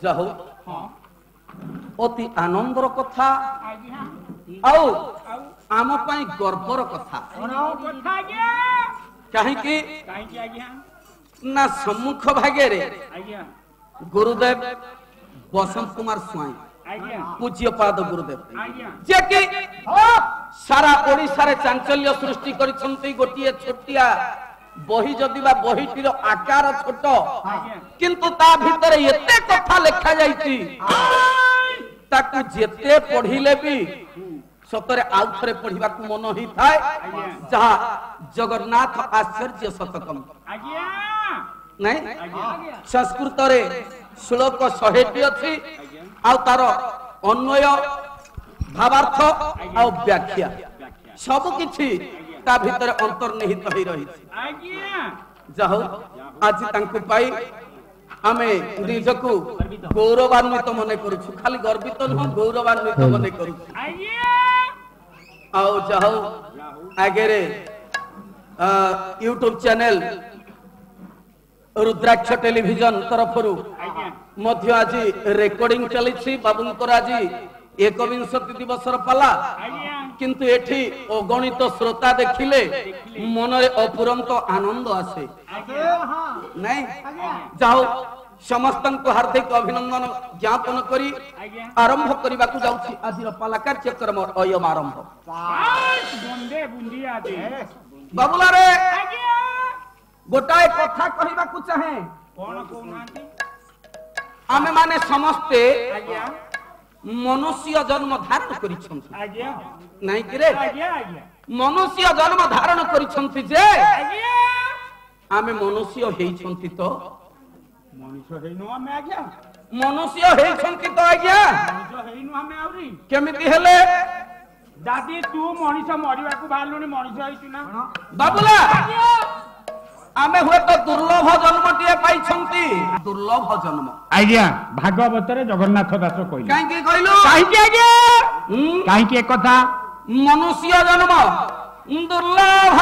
जाओ अति आनंदर कथा आओ आम पाई गर्वर कथा कहीं ना सम्मुख भागे रे गुरुदेव बसंत कुमार स्वाई पूज्य पाद गुरुदेव जे कि सारा ओडिशा रे चांचल्य सृष्टि करिसंती गोटिए छोटिया बही जदि बा बहीटीर आकार छोट किंतु ता भितर एते कथा लिखा जाईची ताकू जेते पढ़िले भी सतरे आउ थरे पढ़िबा को मन ही थाए जहा जगन्नाथ आश्चर्य शतकम नहीं संस्कृत रे श्लोक 100टी अछि आ तार अन्वय भावार्थ आ व्याख्या सब किछि ता भीतर अंतर्निहित होई रही जाहो आज तांकु पाई आमे निजकु गौरवान्वित मने करूछु खाली गर्वित न गौरवान्वित मने करूछु आओ जाहो आगे रे यूट्यूब चैनल रुद्राक्ष टेलीविजन तरफरु मध्य आज रेकॉर्डिंग चली बाबूंकर आज 21 दिवसर पाला किंतु एठी अगणित श्रोता देखिले मनरे अपुरंत आनंद आसे नहीं जाओ समस्त को हार्दिक अभिनंदन ज्ञापन करी आरंभ करबा को जाउछि आजिर पाला कार्यक्रम अयम आरंभ बाबुला रे गोटाए कथा कहबा को चाहे कोन कोनांती आमे माने समस्ते मनुष्य जन्म धारण करिछंती नहीं कि रे मनुष्य जन्म धारण करिछंती जे आमे मनुष्य हेइछंती तो मनुष्य हेइनो आमे आज्ञा मनुष्य हेइछंती तो आज्ञा मनुष्य हेइनो आमे आउरी केमिति हेले दादी तू मनुष्य मरिबा को बालुनी मनुष्य हेइछु ना बाबुला आमे हुए तो दुर्लभ जन्मटिए पाइछंती दुर्लभ जन्म आज्ञा भागवत रे जगन्नाथ दास कहिलो काहे की कहिलो काहे की आज्ञा काहे की एक कथा मनुष्य जन्म दुर्लभ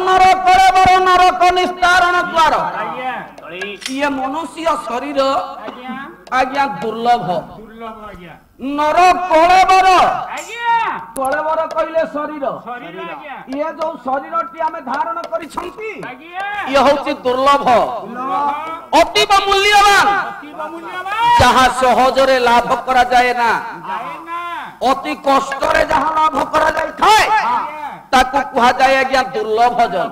नर करे नर करे ये मनुष्य शरीर आज्ञा दुर्लभ नर कलेबर कलेबर कहले शरीर ये जो शरीर टी आमे धारण करिसंती ये होची दुर्लभ अतीव मूल्यवान जहाँ सहज रे लाभ करा जाए ना अति कष्ट रे जहाँ लाभ करा जाए थाए ताकू कहा जाए आज्ञा दुर्लभ जन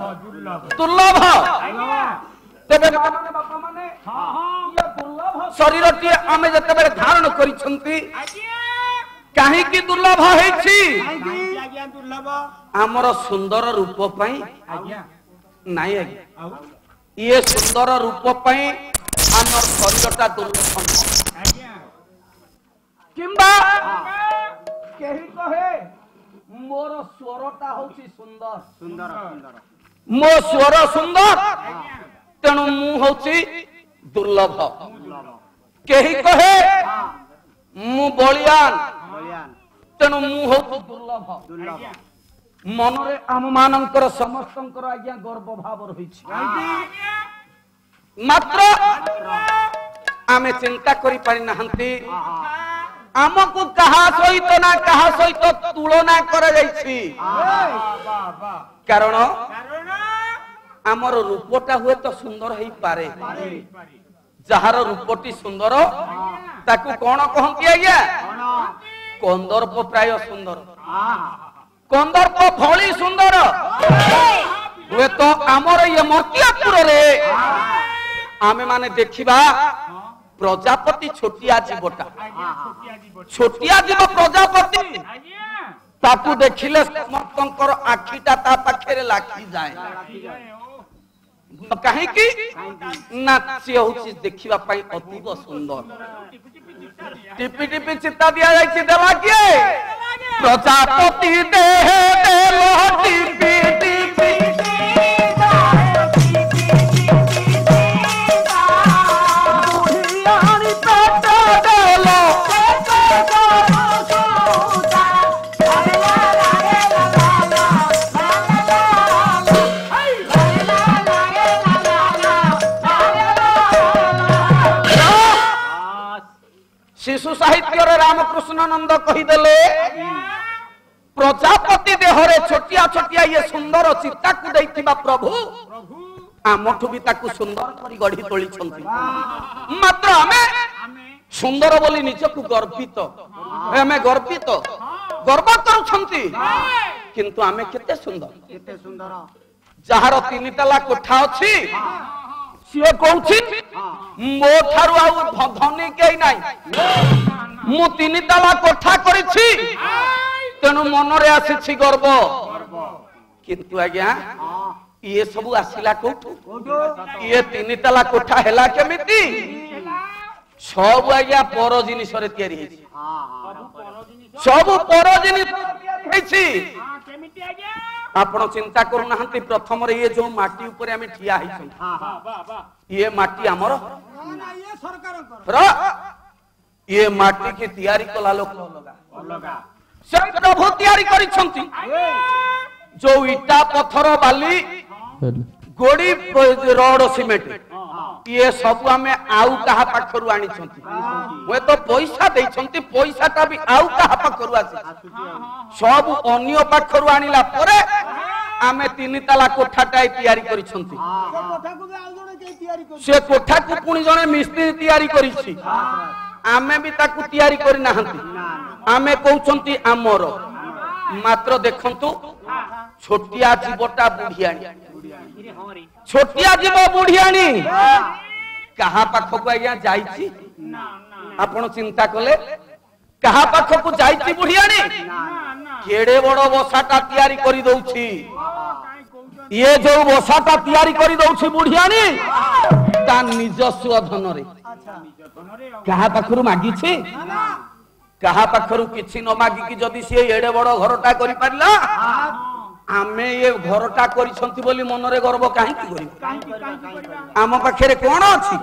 दुर्लभ तेबे माने बापा माने ये दुर्लभ शरीर टी आमे जते बेले धारण करिसंती काहे की दुर्लभ हेछि आज्ञा दुर्लभ हमर सुंदर रूप पई आज्ञा नाही आज्ञा ये सुंदर रूप पई हमर शरीरटा दुर्लभ आज्ञा किंबा केही कहे मोर स्वरटा होछि सुंदर सुंदर सुंदर मो स्वर सुंदर तेणु मु होछि दुर्लभ केही कहे मु बलियान तेणु मु होछि दुर्लभ मनरे आम मानकर समस्तंकर आज्ञा गर्व भाव रहिछि मात्र आमे चिंता करि पारि नाहंती आमको कहा सहित ना कहा सहित तुलना करा जाइछि कारण आमर रूपटा हुए तो सुंदर है पारे जार रूपटी सुंदर ताकू कौन कहती आज्ञा कंदर्प प्राय सुंदर कंदर्प भली सुंदर हुए तो आमर ये मर्तियापुर रे आमे माने देखिबा प्रजापति छोटिया जीवटा छोटिया जीव प्रजापति ताकू देखिले समस्तंकर आखिटा ता पाखरे लाखी जाए कहीं की ना से होची देखिबा पई अतीव सुंदर टिपि टिपि चिता दिया जाइछि देला किए प्रजापति देह देलो टिपि टिपि बुढ़ियानी पेट देलो शिशु साहित्य रामकृष्णानंद कहीदेले प्रजापति देहरे छोटिया छोटिया ये सुंदर चित्ता को देइथिबा प्रभु आमठु भी ताकू सुंदर करी गढ़ी तोली छंती मात्र हमें सुंदर बोली निजकू गर्वित हमें गर्वित गर्व करू छंती किंतु हमें केते सुंदर जहार 3 तला कोठा अछि सिए कहछि मो थारु आउ धनी केई नाही मु 3 तला कोठा करिछि तेनु मन रे आसीछि गर्व किंतु आज्ञा ये सब आसिला कोठु ये 3 तला कोठा हेला केमिति सब आज्ञा पर जिनिस रे तयारी हेछि सब पर जिनिस तयारी हेछि केमिति आज्ञा आपण चिंता करू नाहंती प्रथम रे ये जो माटी ऊपर हमें ठिया हिछन ये माटी हमर ना ये सरकार कर ये माटी की तयारी कला लोक अलगा से प्रभु तयारी करिसंती जो ईटा पत्थर बाली गोड़ी रोड सिमेंट ये सब हमें आउ कहा पाखरु आनी छंती वे तो पैसा देई छंती पैसाटा भी आउ कहा पाखरु आसी सब अन्य पाखरु आनिला परे आमे 3 तला कोठाटाई तयारी करि छंती कोठा को भी आउ जने के तयारी करि से कोठा को पुनी जने मिस्त्री तयारी करि छी आमे भी ताकू तयारी करि नाहंती आमे कहउछंती आमर मात्र देखंतु छोटिया जीवटा बुढ़ियानी छोटिया जीव बुढ़ियानी कहा पाख को आज्ञा जाइछि आपण चिंता कले कहा पाख को जाइछि बुढ़ियानी केड़े बड़ बसाटा तयारी करि दउछि ये जो बसाटा तयारी करि दउछि बुढ़ियानी ता निजस्व धन रे कहा पाखरु मागिछि कहा पाखरु किछि न मागी कि जदी से एडे बड़ घरटा करि पारला आमे ये घरटा करिसंती बोली मन रे गर्व काहे की करी आम पाखरे कोन अछि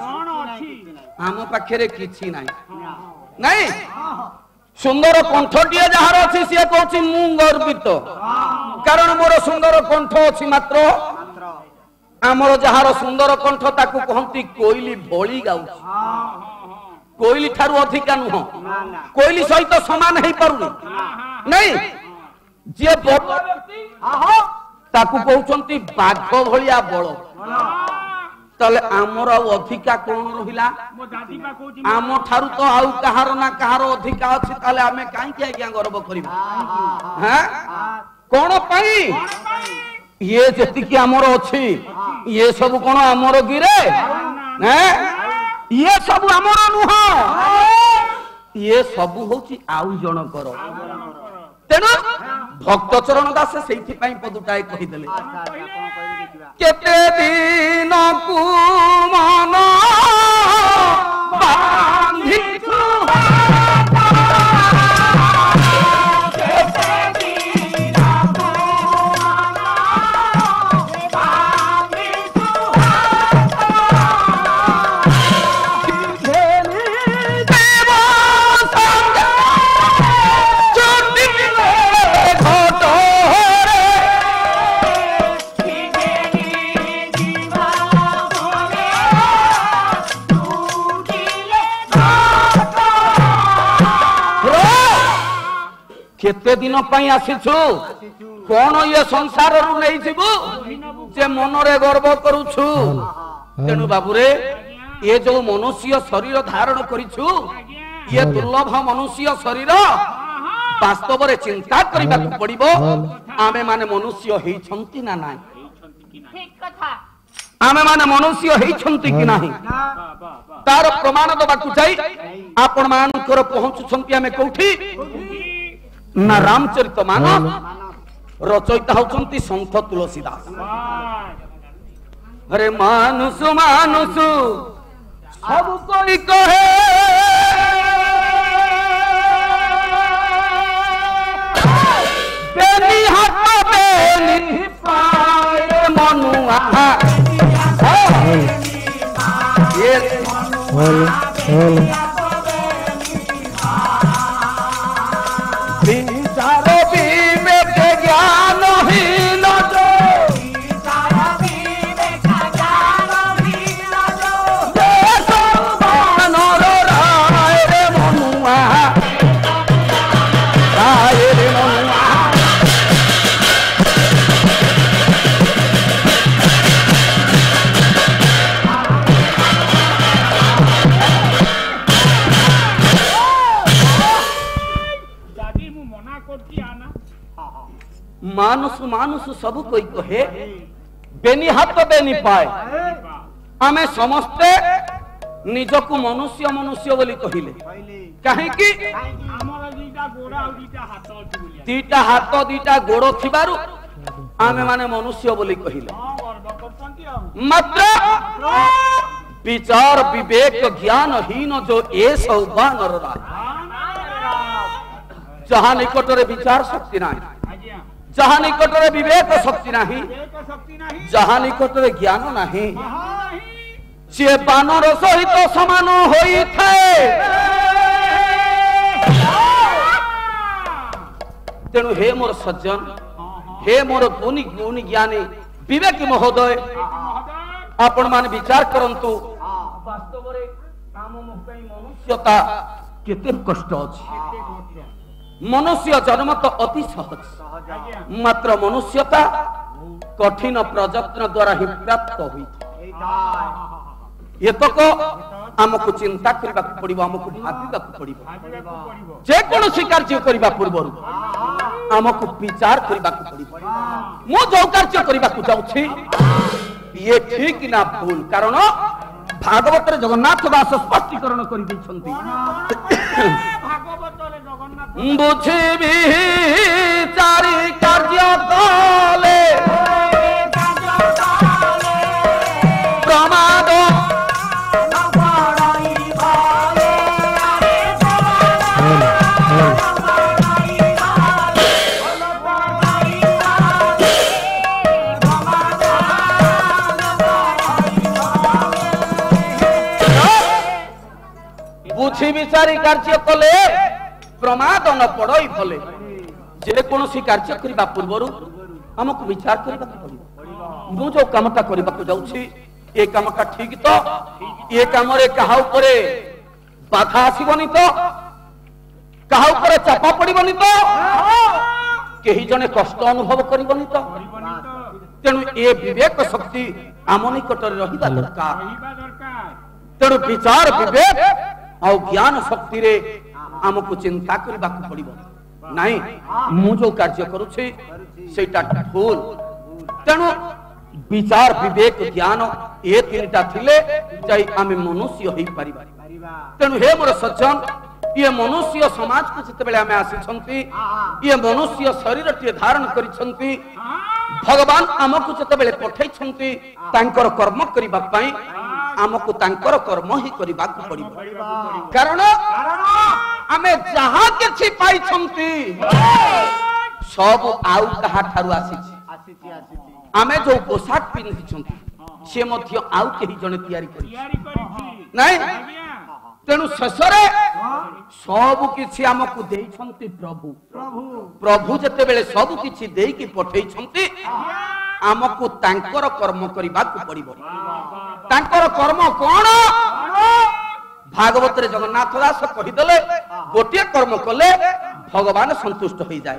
आम पाखरे किछि नाही सुंदर कंठटिए जहार अछि से कहछि मु गर्वित कारण मोर सुंदर कंठ अछि मात्र आमर जहार सुंदर कंठ ताकू कहंती कोइली भोली गाउछि कोइली थारु अधिका नुह कोइली सहित समान हेई पारुनी नहीं जे बड़ व्यक्ति ताकू कहउछंती बाघ भलिया बळ तले आमर अधिका कोन रहिला मो दादी बा कहउछि आम थारु तो आउ कहार ना कहार अधिका अछि तले हमें काई के आज्ञा गर्व करिबा हैं कोन पई ये जति कि आमर अछि ये सब कोन आमर गिरे हैं ये सब आमर नुह ये सब होछि आउ जण कर तेनु भक्त चरण दास सेठी पई पदुटाय कहि देले केते दिन कु मन बांधी केते दिन पई आसीछु कोन ये संसार रु नै जिबु जे मन रे गर्व करूछु तेनु बाबू रे ये जो मनुष्य शरीर धारण करिछु ये दुर्लभ मनुष्य शरीर वास्तव रे चिंता करिबा पड़िबो आमे माने मनुष्य हेई छंती ना नाही ठीक कथा आमे माने मनुष्य हेई छंती कि नाही तार प्रमाण दबाकू चाहि आपण मानकर पहुंचु छंती आमे कोठी ना रामचरित मानस रचयिता होचंती संत तुलसीदास अरे मानुष मानुष सब कोई कहे विचार विवेक ज्ञानहीन जो राय रे मनुआ राय रे मनुआ मानुष मानुष सब कोई कहे बेनी हाथ बेनी पाए आमे समस्ते निजकु मनुष्य मनुष्य बोली कहिले कहीं कि दीटा हाथ दीटा गोड़ थिबारु आमे माने मनुष्य बोली कहिले मात्र विचार विवेक ज्ञानहीन जो ए सब बानर जहां निकटरे विचार शक्ति नाही जहां निकटरे विवेक शक्ति नाही जहां निकटरे ज्ञान नाही से बानर सहित समान होई थाए तेणु हे मोर सज्जन हे मोर गुणी गुणी ज्ञानी विवेक महोदय आपण माने विचार करंतु वास्तव रे काम मुक्ति मनुष्यता केते कष्ट अछि मनुष्य जन्म तो अति सहज मात्र मनुष्यता कठिन प्रयत्न द्वारा ही प्राप्त हुई ये तो को आमको चिंता करबा पड़िबो आमको भाबिबा पड़िबो जे कोनोसी कार्य करबा पूर्व आमको विचार करबा पड़िबो मो जो कार्य करबा जाउछि ये ठीक ना भूल कारण भागवत रे जगन्नाथ दास स्पष्टीकरण करि दैछन्ति बुझि विचारी कार्य कले प्रमाद बुझि विचारी कार्य कले प्रमाद न पड़ई फले जे कोनोसी कार्य करबा पूर्व हमको विचार करबा पड़िबो मु जो कामटा करबा जाउछि ए कामटा ठीक तो ए काम रे कहा ऊपर बाधा आसीबनी तो कहा ऊपर चापा पड़िबनी तो केही जने कष्ट अनुभव करिबनी तो तेणु ए विवेक शक्ति आम निकट रहिबा दरकार तेणु विचार विवेक आ ज्ञान शक्ति रे आमको चिंता करबा पड़िबो नहीं मु जो कार्य करूछि सेटा भूल तेणु विचार विवेक ज्ञान ए तीनटा थिले जाई आमे मनुष्य होई परिबा तेणु हे मोर सज्जन ये मनुष्य समाज को जते बेले आमे आसी छंती ये मनुष्य शरीर टे धारण करि छंती भगवान आमको जते बेले पठै छंती तांकर कर्म करिबा पई आमको तांकर कर्म ही करिबा पड़िबो कारण आमे जहां किछि पाई छंती सब आउ कहा ठारु आसी आमे जो पोशाक पिन्हि छंती से मध्य आउ केही जने तयारी करि नहीं तेणु शेषरे सब किछि आमको देई छंती प्रभु प्रभु जते बेले सब किछि देई कि पठै छंती आमको तांकर कर्म करिबा पड़िबो तांकर कर्म कोन भागवत रे जगन्नाथ दास कहिदले गोटे कर्म कले भगवान संतुष्ट होई जाय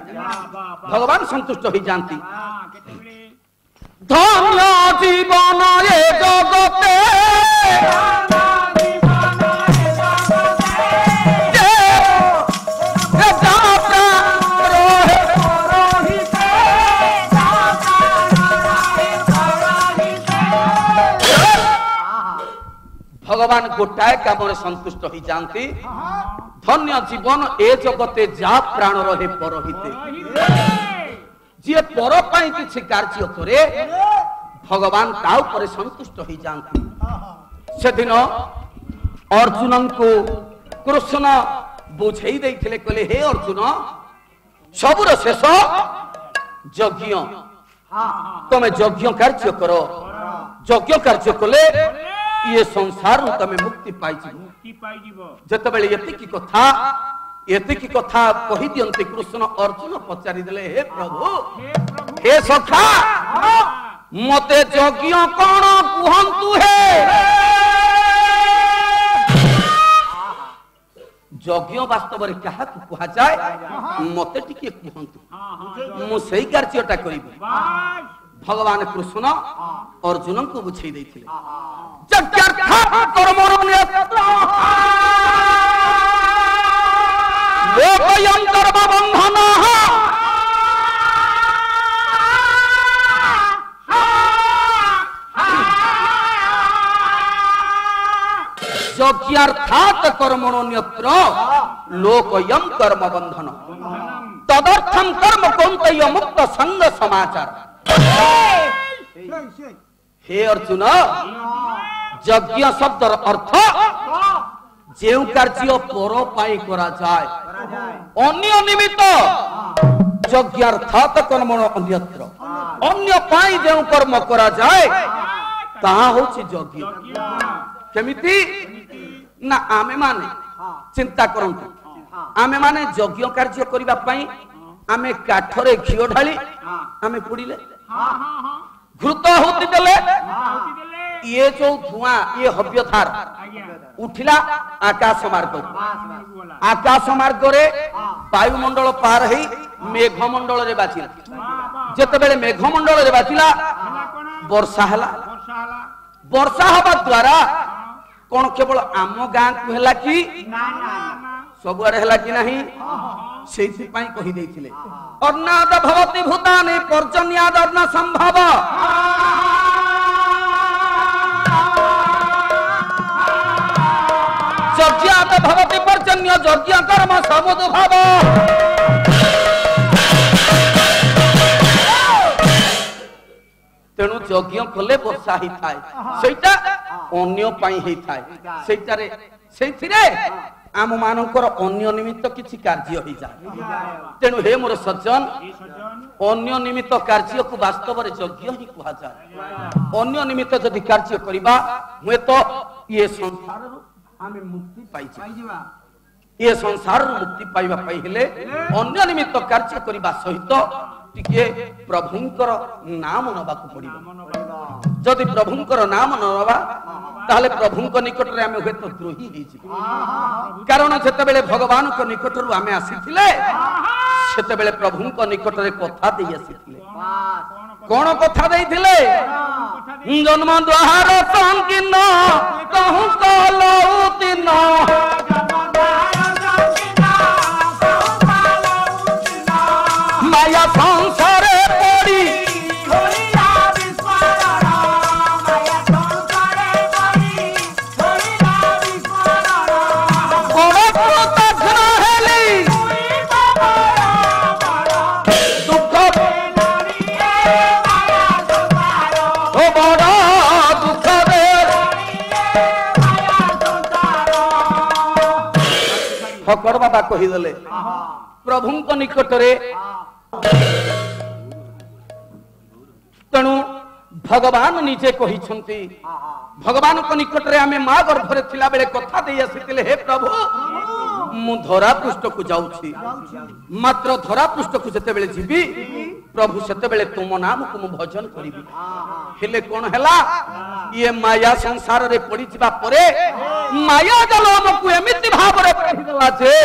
भगवान संतुष्ट होई जानती धन्य जीवन ए जगते भगवान गोटाए काम संतुष्ट हो जानती धन्य जीवन ए जगते जा प्राण रहे परहिते जे पर पाई किछि कार्य करे भगवान ता ऊपर संतुष्ट हो जानती से दिन अर्जुन को कृष्ण बुझाई देथिले कहले हे अर्जुन सबुर शेष यज्ञ तमे यज्ञ कार्य करो यज्ञ कार्य कले ये संसार तमे मुक्ति पाइजिबो जतबेले एतिकी कथा कहि दियंती कृष्ण अर्जुन पचारि देले हे प्रभु हे सखा मते यज्ञ कोन कुहंतु हे यज्ञ वास्तव रे कहा कुहा जाय मते टिके कुहंतु मु सही कार्यटा करिबि भगवान कृष्ण अर्जुन को बुझाई देथिले यज्ञार्थ कर्मणो नियत्र लोकयं कर्म बन्धनः यज्ञार्थात् कर्मणो नियत्र लोकयं कर्म बन्धनः तदर्थं कर्म कौन्तेय मुक्त संग समाचार। हे अर्जुन यज्ञ शब्दर अर्थ जेउ कार्य पर पाई करा जाय अन्य निमित्त यज्ञार्थात् कर्मण अन्यत्र अन्य पाई जेउ कर्म करा जाय ताहा होछि यज्ञ केमिति ना आमे माने चिंता करंतु आमे माने यज्ञ कार्य करिबा पई आमे काठरे घियो ढाली आमे पुडिले घृत होती देले ये जो धुआं ये हव्यधार उठिला आकाश मार्ग रे वायुमंडल पार है मेघमंडल रे बाचिला जेतेबेले मेघमंडल रे बाचिला वर्षा हवा द्वारा कौन केवल आम गाँ को हैला कि सबुआरे हैला कि नहीं सेइथि पई कहि दैथिले अर्णाद भवति भूतानि पर्जन्याद अर्ण संभव यज्ञात भवति पर्जन्य यज्ञ कर्म समुद्भव तेणु यज्ञ कले वर्षा ही थाए सेटा अन्य पई ही थाए सेटारे सेथिरे आम मानकर अन्य निमित्त किछि कार्य हो जाए तेणु हे मोर सज्जन अन्य निमित्त कार्य को वास्तव रे यज्ञ ही कहा जाए अन्य निमित्त यदि कार्य करिबा हुए तो ये संसार आमे मुक्ति पाइजिबा ये संसार मुक्ति पाइबा पई हेले अन्य निमित्त कार्य करिबा सहित टिके प्रभुंकर नाम नबाकू पड़िबो जदि प्रभुंकर नाम नबा ताहले प्रभुंक निकट रे आमे हेतु द्रोही हेछि कारण जेतेबेले भगवान को निकट रु आमे आसीथिले सेतेबेले प्रभुंक निकट रे कथा देई आसीथिले कोन कथा देइथिले जन्म द्वार संकीर्ण कहू कलौतिन माया संसारे पड़ी फकर बाबा कहीदेले प्रभुंक निकट रे तेणु भगवान निजे कहिछंती भगवान को निकट रे आमे मां गर्भ रे थिला बेले कथा देई आसीतिले हे प्रभु मु धरा पृष्ठ को जाउछि मात्र धरा पृष्ठ को जते बेले जीवी प्रभु सेते बेले तुम नाम को मु भजन करिबी हेले कोन हैला ये माया संसार रे पड़ी जिबा परे माया जाल हमकु एमिति भाव रे पड़ी देला जे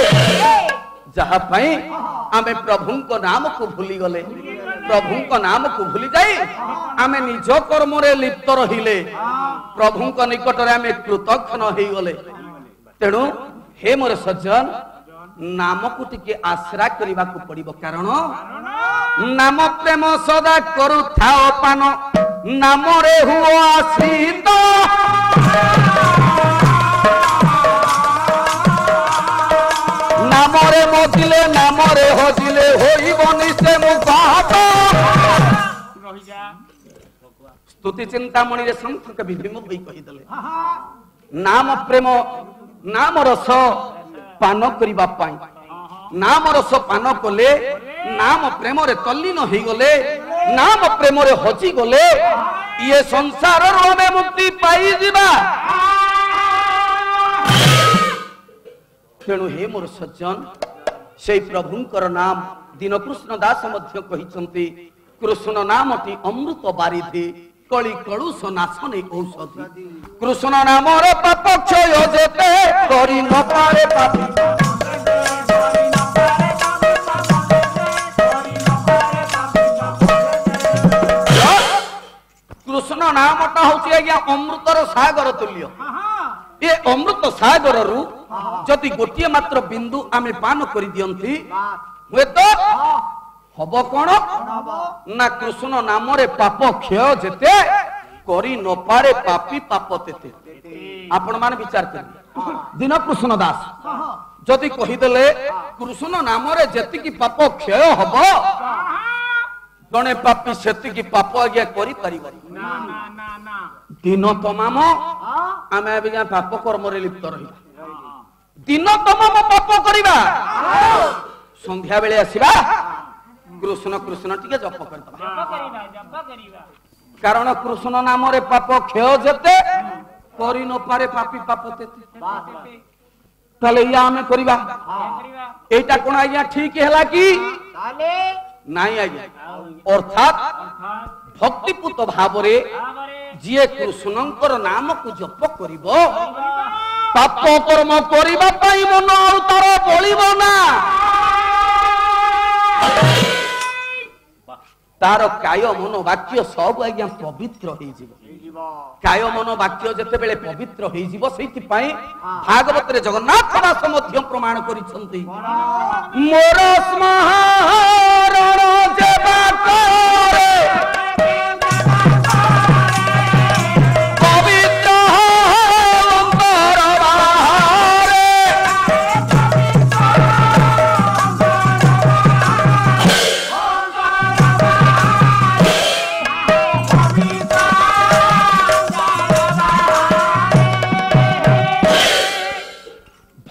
जहा पई आमे प्रभुंको नाम को भूली गले प्रभुंको नाम को भूली जाई आमे निज कर्म रे लिप्त रहिले प्रभुंको निकट रे आमे कृतज्ञ न हेई गले तेणु हे मोर सज्जन नाम को टिके आश्रा करबा को पड़िबो कारण नाम प्रेम सदा करू थाओ पान नाम रे हुओ आश्रित नाम रे मोजिले नाम रे होजिले होइबनि से मुकात रहि जा स्तुति चिंतामणि रे संत कवि भीम भई कहि दले नाम प्रेम नाम रस पान करिबा पाई नाम रस पान कले नाम प्रेम रे तल्लीन होई गले नाम प्रेम रे हजी गले ये संसार में मुक्ति पाई जीवा तेणु हे मोर सज्जन से प्रभुंकर नाम दीनकृष्ण दास मध्य कहिसंती कृष्ण नामटी अमृत बारिधि कली कलुष नाशने औषधि कृष्ण नाम रे पाप क्षय जेते करि न पारे पापी कृष्ण नामटा होची आज्ञा अमृतर सागर तुल्य ये अमृत सागर रु जदि गोटे मात्र बिंदु आमे पान करि दियंती हुए तो हब कौन ना कृष्ण नाम रे पाप क्षय जेते करि न पारे पापी पाप तेते आपण मान विचार कर दिन कृष्ण दास जदि कहिदेले कृष्ण नाम रे जेति की पाप क्षय हब जने पापी सेति की पाप आज्ञा करि परिबो ना ना ना ना दिन तमाम आमे आज्ञा पाप कर्म रे लिप्त रही दिन तमाम पाप करिबा संध्या बेले आसीबा कृष्ण कृष्ण टिके जप करबा कारण कृष्ण नाम रे पाप क्षय जेते करि न पारे पापी पाप तेते तले या हमें करिबा एटा कोन आज्ञा ठीक हैला कि ताले नाही आज्ञा अर्थात भक्तिपूत भाव रे जिए कृष्णंकर नाम को जप करिबो पाप कर्म करिबा पई मन अवतार बोलिबो ना तार काय मन वाक्य सब आज्ञा पवित्र होई जीवो काय मन वाक्य जते बेले पवित्र होई जीवो सेति पई भागवत रे जगन्नाथ दास मध्य प्रमाण करिसंती मोर स्मरण जेबा करे पवित्र अंतर बाहरे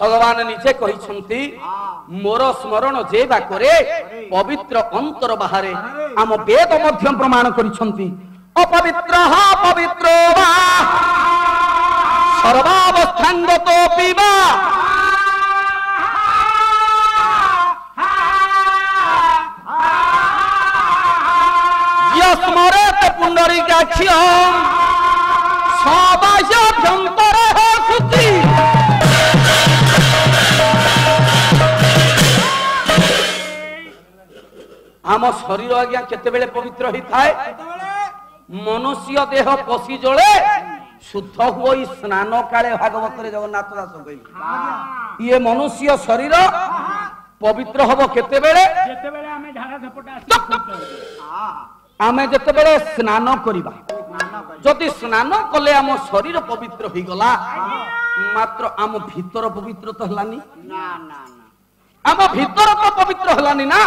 भगवान निजे कहिसंती मोर स्मरण जेबा करे पवित्र अंतर बाहरे आम वेद मध्य प्रमाण करिसंती अपवित्र पवित्र वा सर्वावस्थांगतो पिबा यस्मरेत पुंडरीकाक्षं सबाह्याभ्यंतरे शुचि आम शरीर आज्ञा केतेबेले पवित्र होई थाए मनुष्य देह पसी जळे शुद्ध होई स्नान काले भागवत रे जगन्नाथ दास कहि ये मनुष्य शरीर पवित्र हबो केतेबेले जेतेबेले आमे झाडा झपटा आमे जेतेबेले स्नान करिबा जदि स्नान कले आम शरीर पवित्र होई गला मात्र आम भीतर पवित्र तो हलानी ना ना ना आम भीतर तो पवित्र हलानी ना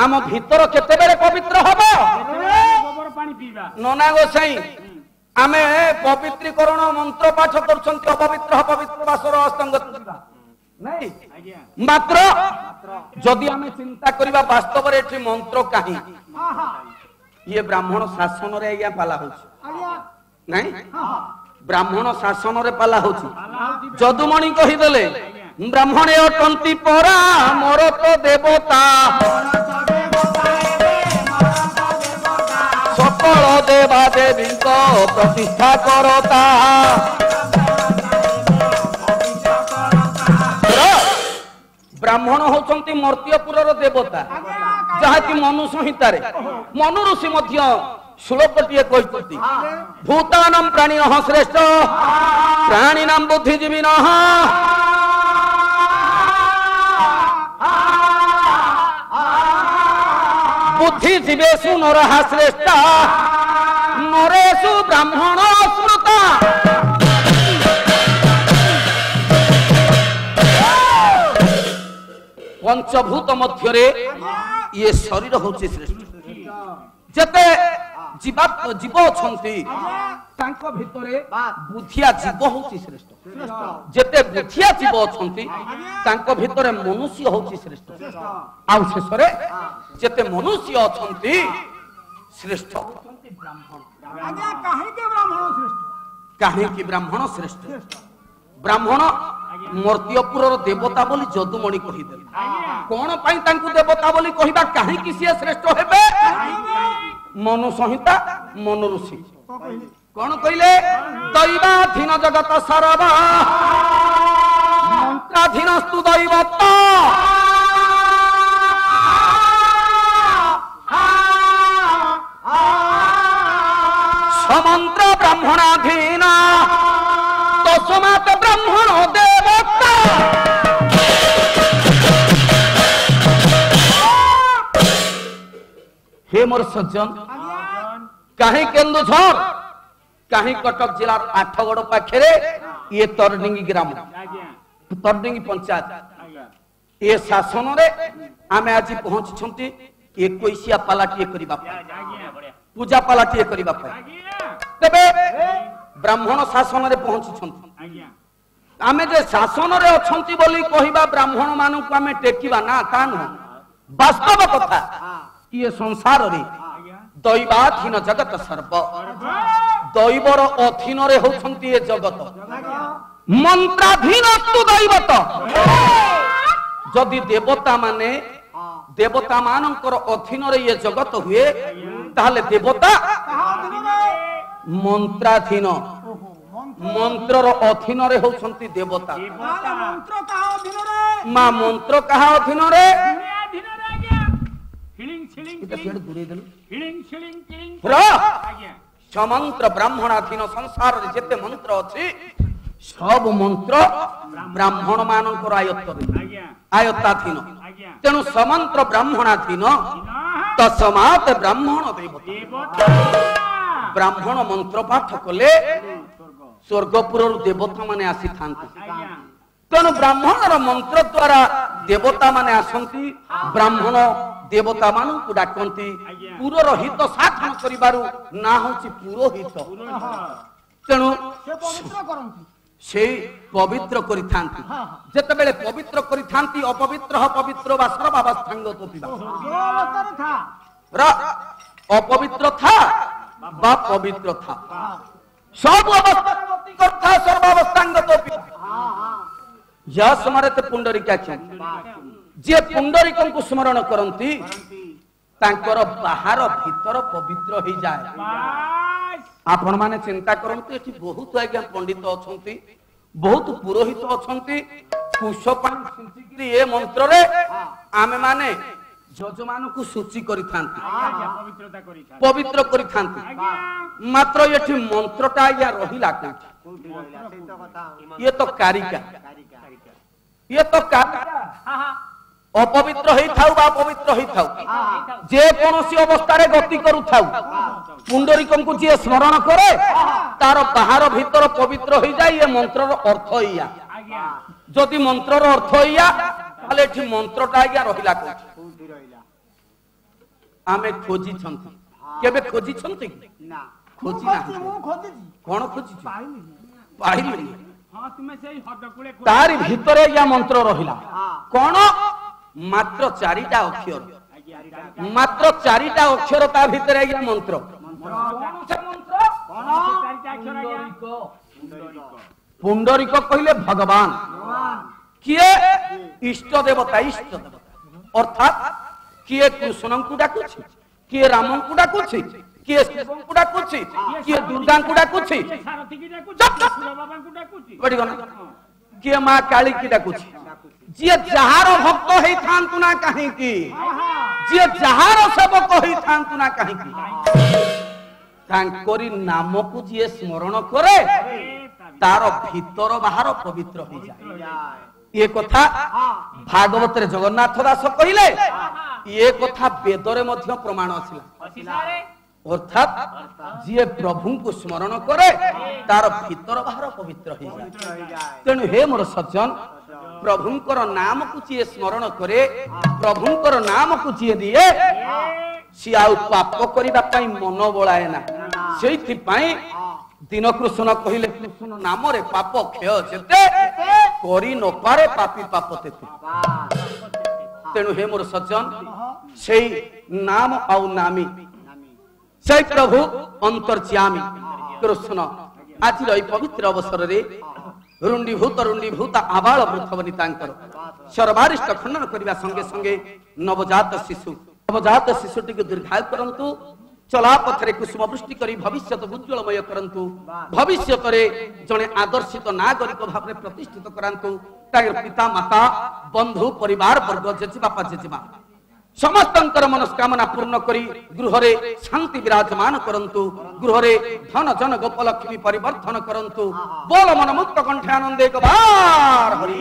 आम भीतर केते बेले पवित्र हबो गोबर पानी पीबा नना गोसाई आमे पवित्रीकरण मंत्र पाठ करछंती अपवित्र पवित्र वासर अस्तंग तुबा नहीं मात्र जदि आमे चिंता करिबा वास्तव रे एठी मंत्र काहे ये ब्राह्मण शासन रे आज्ञा पाला होछि नहीं ब्राह्मण शासन रे पाला होछि जदुमणि कहि देले ब्राह्मण अटंती परा मोर तो देवता सकल देवा देवी को प्रतिष्ठा करता ब्राह्मण होचंती मर्त्यपुर देवता जहा कि मनु संहितारे मनु ऋषि मध्य श्लोकटिए कहते भूतानां प्राणिनः श्रेष्ठ प्राणिनां बुद्धिजीविनः बुद्धिजीवेषु नरः श्रेष्ठ नरेषु ब्राह्मण स्मृता पंचभूत मध्य ये शरीर होची श्रेष्ठ जते जीव अछंती तांको भितरे बुद्धिया जीव होची श्रेष्ठ जते बुद्धिया जीव अछंती तांको भितरे मनुष्य होची श्रेष्ठ आ शेषरे जते मनुष्य अछंती श्रेष्ठ ब्राह्मण आज्ञा काहे के ब्राह्मण श्रेष्ठ काहे की ब्राह्मण श्रेष्ठ ब्राह्मण मर्त्यपुर देवता बोली जदुमणि कहिदे कोन पई तांकु देवता बोली कहिबा काहे की से श्रेष्ठ हेबे मनु संहिता मनु ऋषि कोन कइले दैवाधीन जगत सरवा मंत्राधीनस्तु दैवत समंत्र ब्राह्मणाधीन तस्मात् ब्राह्मण देवता हे मोर सज्जन कहीं केन्दुझर कहीं कटक जिला 8गड़ पाखे ये तरडिंगी ग्राम तरडिंगी पंचायत ये शासन रे आमे आज पहुंची 21 पालाटी करबा पूजा पालाटी करबा तबे ब्राह्मण शासन रे पहुंची आमे जे शासन रे अछंती बोली कहिबा ब्राह्मण मानु को आमे टेकिबा ना ता न वास्तव कथा ये संसार रे दैवाधीन जगत सर्व दैवर अधीन रे होछंती ये जगत मंत्राधीन तु दैवत जदि देवता माने देवता मानकर अधीन रे ये जगत हुए ताहले देवता मंत्राधीन मंत्रर अधीन रे होछंती देवता मंत्र काहा अधीन रे मा मंत्र काहा अधीन रे अधीन रे आज्ञा हिलिंग छिलिंग इते सेड दूरे देलु हिलिंग छिलिंग किलिंग रा आज्ञा समंत्र ब्राह्मणाधीन संसार रे जेते मंत्र अछि सब मंत्र ब्राह्मण मानकर आयत्त रे आज्ञा आयत्ताधीन आज्ञा तेनु समंत्र ब्राह्मणाधीन तस्मात् ब्राह्मण देवता ब्राह्मण मंत्र पाठ कले स्वर्गपुर देवता माने आसी थांती तेनु ब्राह्मणर मंत्र द्वारा देवता माने आसंती ब्राह्मण देवता मानु को डाकंती पुरर हित साधन करिबारु ना होची पुरोहित तेनु से पवित्र करंती से पवित्र करिथांती जते बेले पवित्र करिथांती अपवित्र पवित्र वा सर्वावस्थांग तो पिबा अवस्था था रा अपवित्र था बा पवित्र था सब अवस्था गति करता सर्वावस्थांग तो पिबा या स्मरते पुंडरीकाक्ष जे पुंडरीकं को स्मरण करंती तांकर बाहर भीतर पवित्र हो जाए आपण माने चिंता करंती एठी बहुत आज्ञा पंडित अछंती बहुत पुरोहित अछंती कुश पानी छिंचिकरी ए मंत्र रे आमे माने जजमान को सूची करिथांती पवित्रता करी पवित्र करिथांती मात्र एठी मंत्रटा या रहिला कोठी ये तो कारिका ये तो कारिका अपवित्र होई थाउ बा पवित्र होई थाउ जे कोनोसी अवस्था रे गति करू थाउ पुंडरीकं को जे स्मरण करे तार बाहर भीतर पवित्र होई जाय ये मंत्रर अर्थ होइया जदि मंत्रर अर्थ होइया ताले एठी मंत्रटा आज्ञा रहिला कोठी आमे खोजी छंती केबे खोजी छंती ना खोजी ना खोजी कोन खोजी पाइली पाइली हां तुमे सेही हदकुळे तारी भीतरे या मंत्र रहिला कोन मात्र 4टा अक्षर मात्र 4टा अक्षर ता भीतरे या मंत्र से मंत्र चारिटा अक्षर आज्ञा पुंडरीक कहले भगवान किए इष्ट देवता अर्थात किए कृष्ण को डाकुछि किए राम को डाकुछि किए शिव को डाकुछि किए दुर्गा को डाकुछि सारथी की डाकुछि बाबा को डाकुछि कडी गना किए मां काली की डाकुछि जे जहार भक्त हेई थांतु ना काहे की जे जहार सेवक हेई थांतु ना काहे की तांकरी नाम को जे स्मरण करे तार भीतर बाहर पवित्र हो जाए ये कथा भागवत रे जगन्नाथ दास कहिले ये कथा वेद रे मध्य प्रमाण आसिला अर्थात जे प्रभु को स्मरण करे तार भीतर बाहर पवित्र हो जाए तेणु हे मोर सज्जन प्रभुंकर नाम को जे स्मरण करे प्रभुंकर नाम को जे दिए सी आउ पाप करिबा पई मन बोलाए ना सेहि पई दिन कृष्ण कहिले कृष्ण नाम रे पाप क्षय जेते करी न पारे पापी पाप तेते तेणु हे मोर सज्जन सेही नाम आउ नामी से प्रभु अंतर्यामी कृष्ण आज पवित्र अवसर रे रुंडीभूत आबाल वृद्धवनितांकर सर्वारिष्ट खंडन करने संगे संगे नवजात शिशुटी को दीर्घायु करंतु चला पथरे कुसुम वृष्टि करी भविष्य उज्ज्वलमय करंतु भविष्य जड़े आदर्शित नागरिक भाव में प्रतिष्ठित करांतु पिता माता बंधु परिवार वर्ग जेजेबापा जेजेमा समस्त मनस्कामना पूर्ण करी गृह रे शांति विराजमान करंतु गृह रे धन जन गोपलक्ष्मी परिवर्तन करंतु बोल मन मुक्त कंठे आनंद एक बार हरि